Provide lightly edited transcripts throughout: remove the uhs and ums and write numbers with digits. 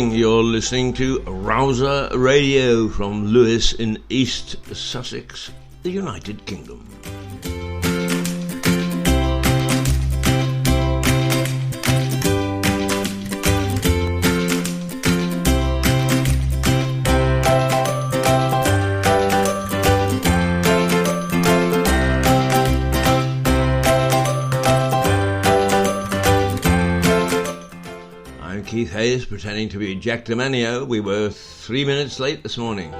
morning, you're listening to Rouser Radio from Lewes in East Sussex, the United Kingdom. Keith Hayes pretending to be Jack Demanio. We were 3 minutes late this morning.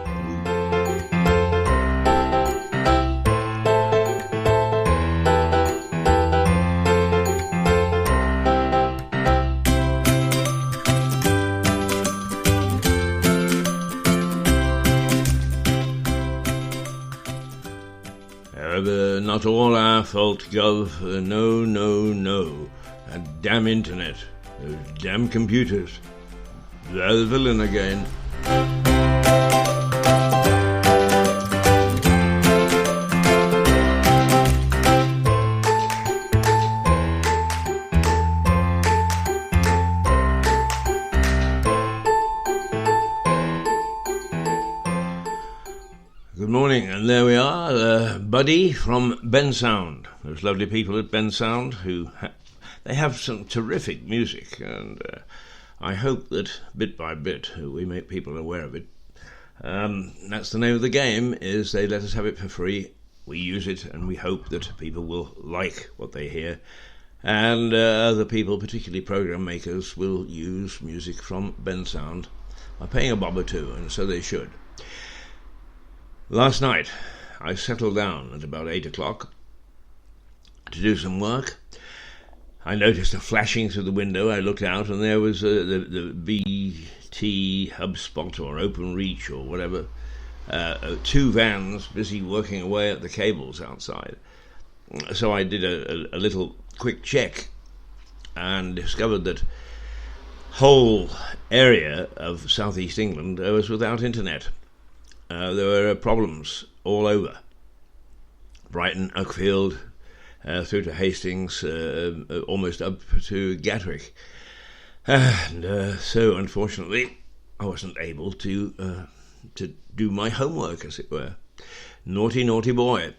However, not all our fault, Gov. No, no, no. That damn internet. Those damn computers. They're the villain again. Good morning, and there we are, Buddy from Ben Sound. Those lovely people at Ben Sound who they have some terrific music, and I hope that bit by bit we make people aware of it. That's the name of the game, is they let us have it for free. We use it, and we hope that people will like what they hear. And other people, particularly program makers, will use music from Ben Sound by paying a bob or two, and so they should. Last night, I settled down at about 8 o'clock to do some work. I noticed a flashing through the window. I looked out, and there was the BT HubSpot or OpenReach or whatever, two vans busy working away at the cables outside. So I did a little quick check and discovered that whole area of southeast England was without internet. There were problems all over. Brighton, Uckfield, through to Hastings, almost up to Gatwick. And so, unfortunately, I wasn't able to do my homework, as it were. Naughty, naughty boy.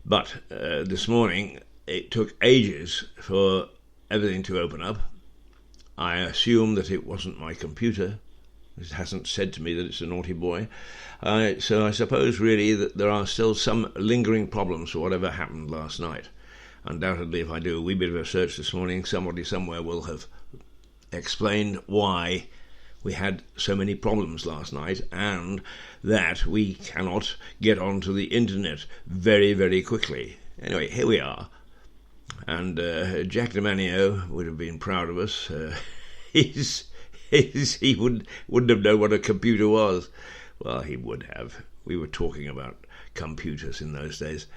But this morning, it took ages for everything to open up. I assume that it wasn't my computer. It hasn't said to me that it's a naughty boy. So I suppose, really, that there are still some lingering problems for whatever happened last night. Undoubtedly, if I do a wee bit of a search this morning, somebody somewhere will have explained why we had so many problems last night, and that we cannot get onto the internet very, very quickly. Anyway, here we are. And Jack Demanio would have been proud of us. He wouldn't have known what a computer was. Well, he would have. We were talking about computers in those days.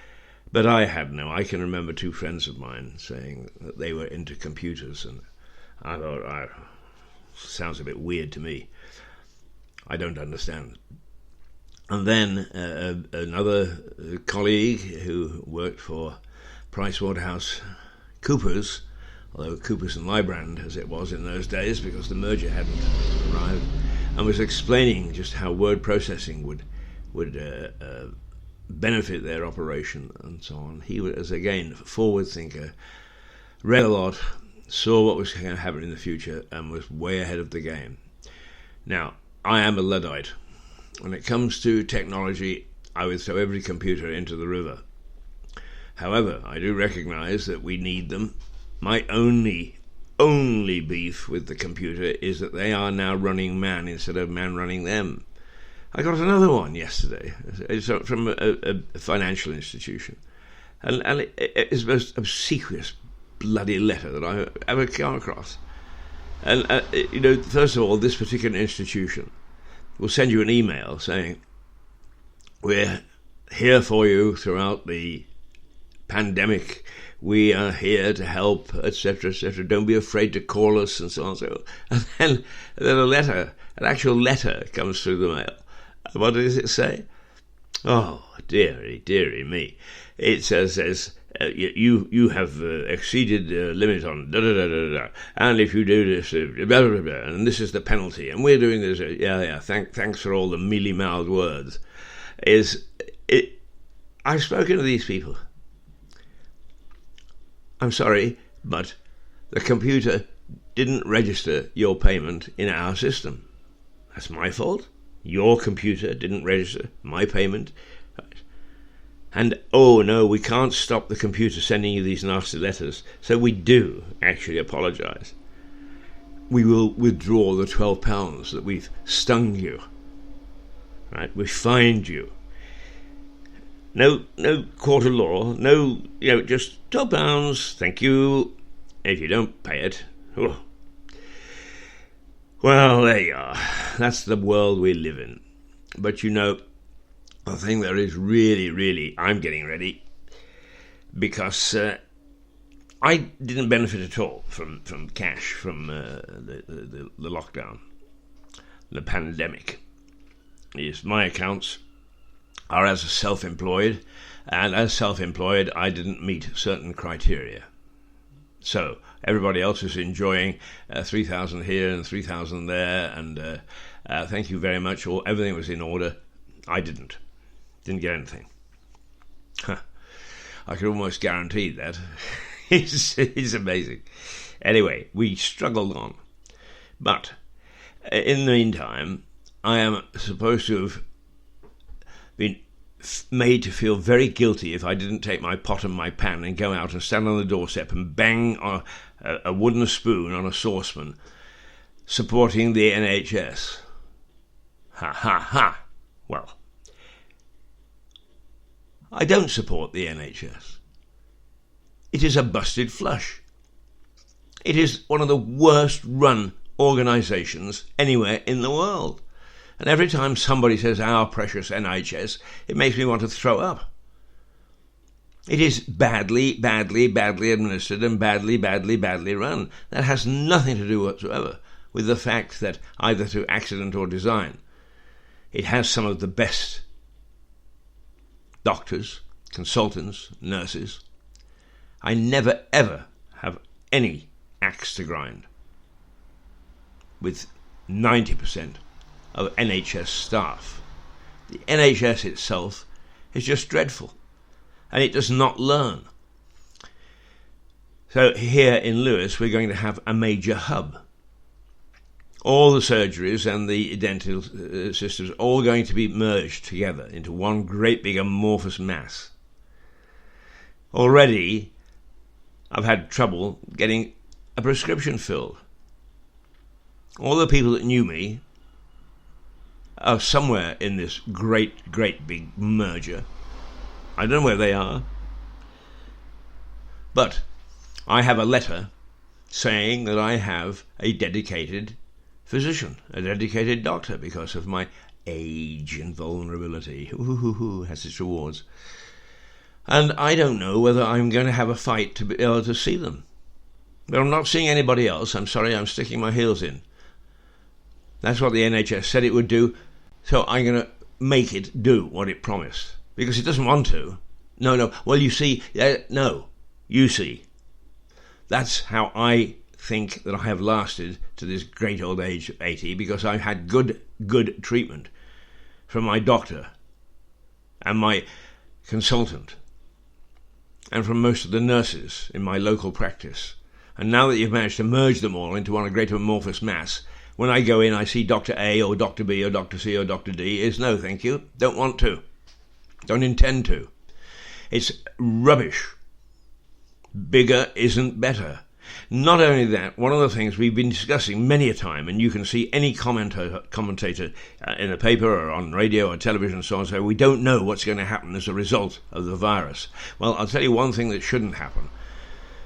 But I had no. I can remember two friends of mine saying that they were into computers, and I thought, sounds a bit weird to me. I don't understand. And then another colleague who worked for PricewaterhouseCoopers, although Coopers and Lybrand as it was in those days because the merger hadn't arrived, and was explaining just how word processing would benefit their operation and so on. He was, again, a forward thinker, read a lot, saw what was going to happen in the future, and was way ahead of the game. Now, I am a Luddite. When it comes to technology, I would throw every computer into the river. However, I do recognize that we need them. My only beef with the computer is that they are now running man instead of man running them. I got another one yesterday. It's from a financial institution. And it's the most obsequious bloody letter that I've ever come across. And, first of all, this particular institution will send you an email saying, we're here for you throughout the pandemic. We are here to help, etc., etc. Don't be afraid to call us, and so on. And then an actual letter comes through the mail. What does it say? Oh, dearie me. It says, you have exceeded the limit on da da da da da, and if you do this, blah, blah, blah, and this is the penalty, and we're doing this. Thanks for all the mealy-mouthed words. I've spoken to these people. I'm sorry, but the computer didn't register your payment in our system. That's my fault. Your computer didn't register my payment. And, oh no, we can't stop the computer sending you these nasty letters. So we do actually apologise. We will withdraw the £12 that we've stung you. Right? We've fined you. No court of law. No, just £12. Thank you. If you don't pay it, oh. Well, there you are. That's the world we live in. But the thing that is really, I'm getting ready, because I didn't benefit at all from cash, from the lockdown, the pandemic. Yes, my accounts are as self-employed, and as self-employed, I didn't meet certain criteria. So everybody else is enjoying 3,000 here and 3,000 there, and thank you very much. Everything was in order. I didn't get anything. I could almost guarantee that. It's amazing. Anyway, we struggled on. But in the meantime, I am supposed to have been made to feel very guilty if I didn't take my pot and my pan and go out and stand on the doorstep and bang a wooden spoon on a saucepan, supporting the NHS. Ha ha ha. Well, I don't support the NHS. It is a busted flush. It is one of the worst run organisations anywhere in the world. And every time somebody says our precious NHS, it makes me want to throw up. It is badly administered and badly run. That has nothing to do whatsoever with the fact that, either through accident or design, it has some of the best doctors, consultants, nurses. I never ever have any axe to grind with 90% of NHS staff. The NHS itself is just dreadful, and it does not learn. So here in Lewis, we're going to have a major hub. All the surgeries and the dental systems all going to be merged together into one great big amorphous mass. Already, I've had trouble getting a prescription filled. All the people that knew me are somewhere in this great big merger. I don't know where they are. But I have a letter saying that I have a dedicated physician, a dedicated doctor, because of my age and vulnerability. Has its rewards. And I don't know whether I'm going to have a fight to be able to see them. But I'm not seeing anybody else. I'm sorry, I'm sticking my heels in. That's what the NHS said it would do, so I'm going to make it do what it promised. Because it doesn't want to. No. Well, you see, no. You see. That's how I think that I have lasted to this great old age of 80, because I've had good treatment from my doctor and my consultant and from most of the nurses in my local practice. And now that you've managed to merge them all into one great amorphous mass, when I go in, I see Dr. A or Dr. B or Dr. C or Dr. D is no, thank you. Don't want to. Don't intend to. It's rubbish. Bigger isn't better. Not only that, one of the things we've been discussing many a time, and you can see any commentator in the paper or on radio or television and so on, say, we don't know what's going to happen as a result of the virus. Well, I'll tell you one thing that shouldn't happen,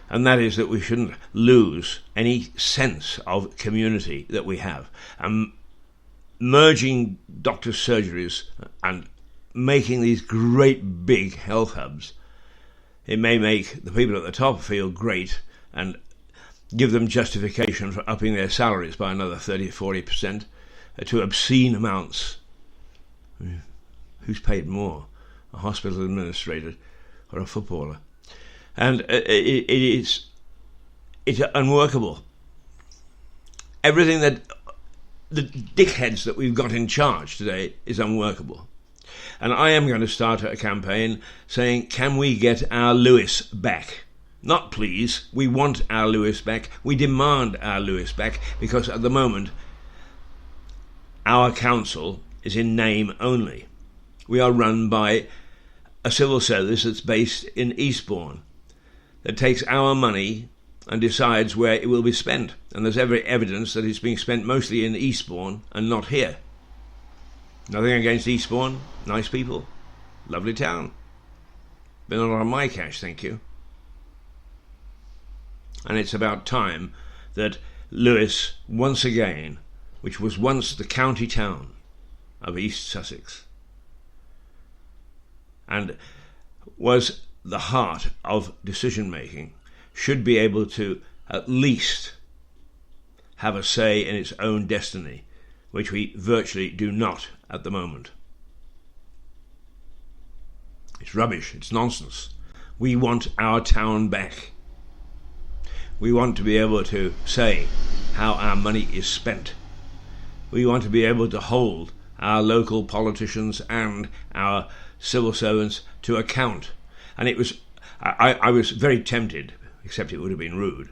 and that is that we shouldn't lose any sense of community that we have. Merging doctors' surgeries and making these great big health hubs, it may make the people at the top feel great and give them justification for upping their salaries by another 30-40% to obscene amounts. Who's paid more, a hospital administrator or a footballer? And it's unworkable. Everything that the dickheads that we've got in charge today is unworkable. And I am going to start a campaign saying, can we get our Lewis back? Not please, we want our Lewis back. We demand our Lewis back, because at the moment our council is in name only. We are run by a civil service that's based in Eastbourne, that takes our money and decides where it will be spent. And there's every evidence that it's being spent mostly in Eastbourne and not here. Nothing against Eastbourne, nice people, lovely town. Been a lot of my cash, thank you. And it's about time that Lewis, once again, which was once the county town of East Sussex, and was the heart of decision-making, should be able to at least have a say in its own destiny, which we virtually do not at the moment. It's rubbish, it's nonsense. We want our town back. We want to be able to say how our money is spent. We want to be able to hold our local politicians and our civil servants to account. And I was very tempted, except it would have been rude,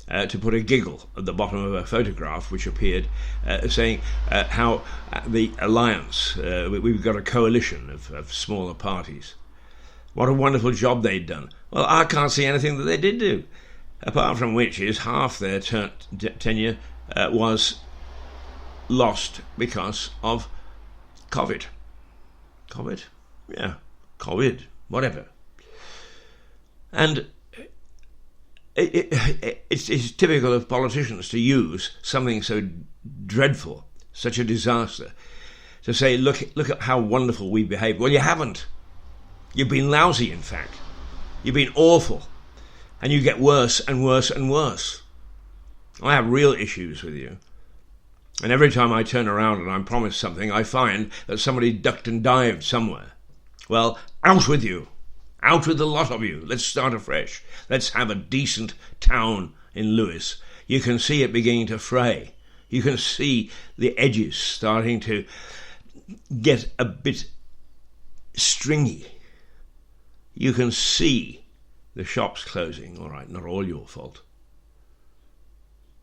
to put a giggle at the bottom of a photograph which appeared saying how the alliance, we've got a coalition of smaller parties. What a wonderful job they'd done. Well, I can't see anything that they did do, apart from which is half their tenure was lost because of COVID. COVID? Yeah, COVID, whatever. And it's typical of politicians to use something so dreadful, such a disaster, to say, look at how wonderful we behaved. Well, you haven't. You've been lousy, in fact. You've been awful. And you get worse and worse and worse. I have real issues with you. And every time I turn around and I'm promised something, I find that somebody ducked and dived somewhere. Well, out with you. Out with the lot of you. Let's start afresh. Let's have a decent town in Lewis. You can see it beginning to fray. You can see the edges starting to get a bit stringy. You can see the shops closing. All right, not all your fault.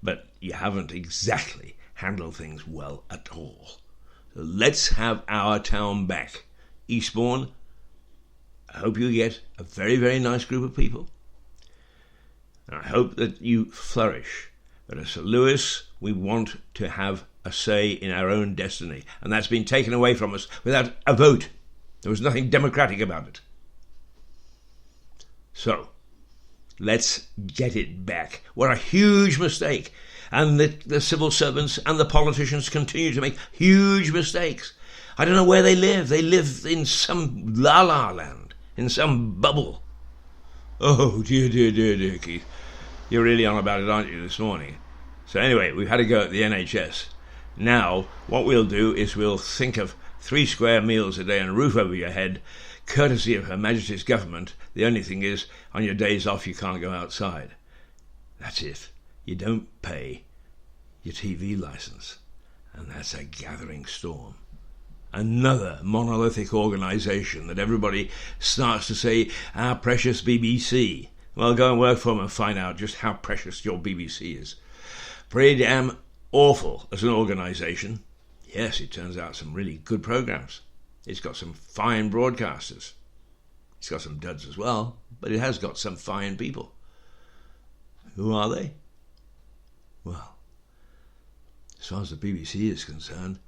But you haven't exactly handled things well at all. So let's have our town back. Eastbourne, I hope you get a very, very nice group of people. And I hope that you flourish. But as Sir Lewis, we want to have a say in our own destiny. And that's been taken away from us without a vote. There was nothing democratic about it. So, let's get it back. What a huge mistake. And the civil servants and the politicians continue to make huge mistakes. I don't know where they live. They live in some la-la land, in some bubble. Oh, dear, dear, dear, dear, Keith. You're really on about it, aren't you, this morning? So anyway, we've had a go at the NHS. Now, what we'll do is we'll think of 3 square meals a day and a roof over your head, courtesy of Her Majesty's government. The only thing is, on your days off, you can't go outside. That's it. You don't pay your TV license. And that's a gathering storm. Another monolithic organisation that everybody starts to say, our precious BBC. Well, go and work for them and find out just how precious your BBC is. Pretty damn awful as an organisation. Yes, it turns out some really good programmes. It's got some fine broadcasters. It's got some duds as well, but it has got some fine people. Who are they? Well, as far as the BBC is concerned,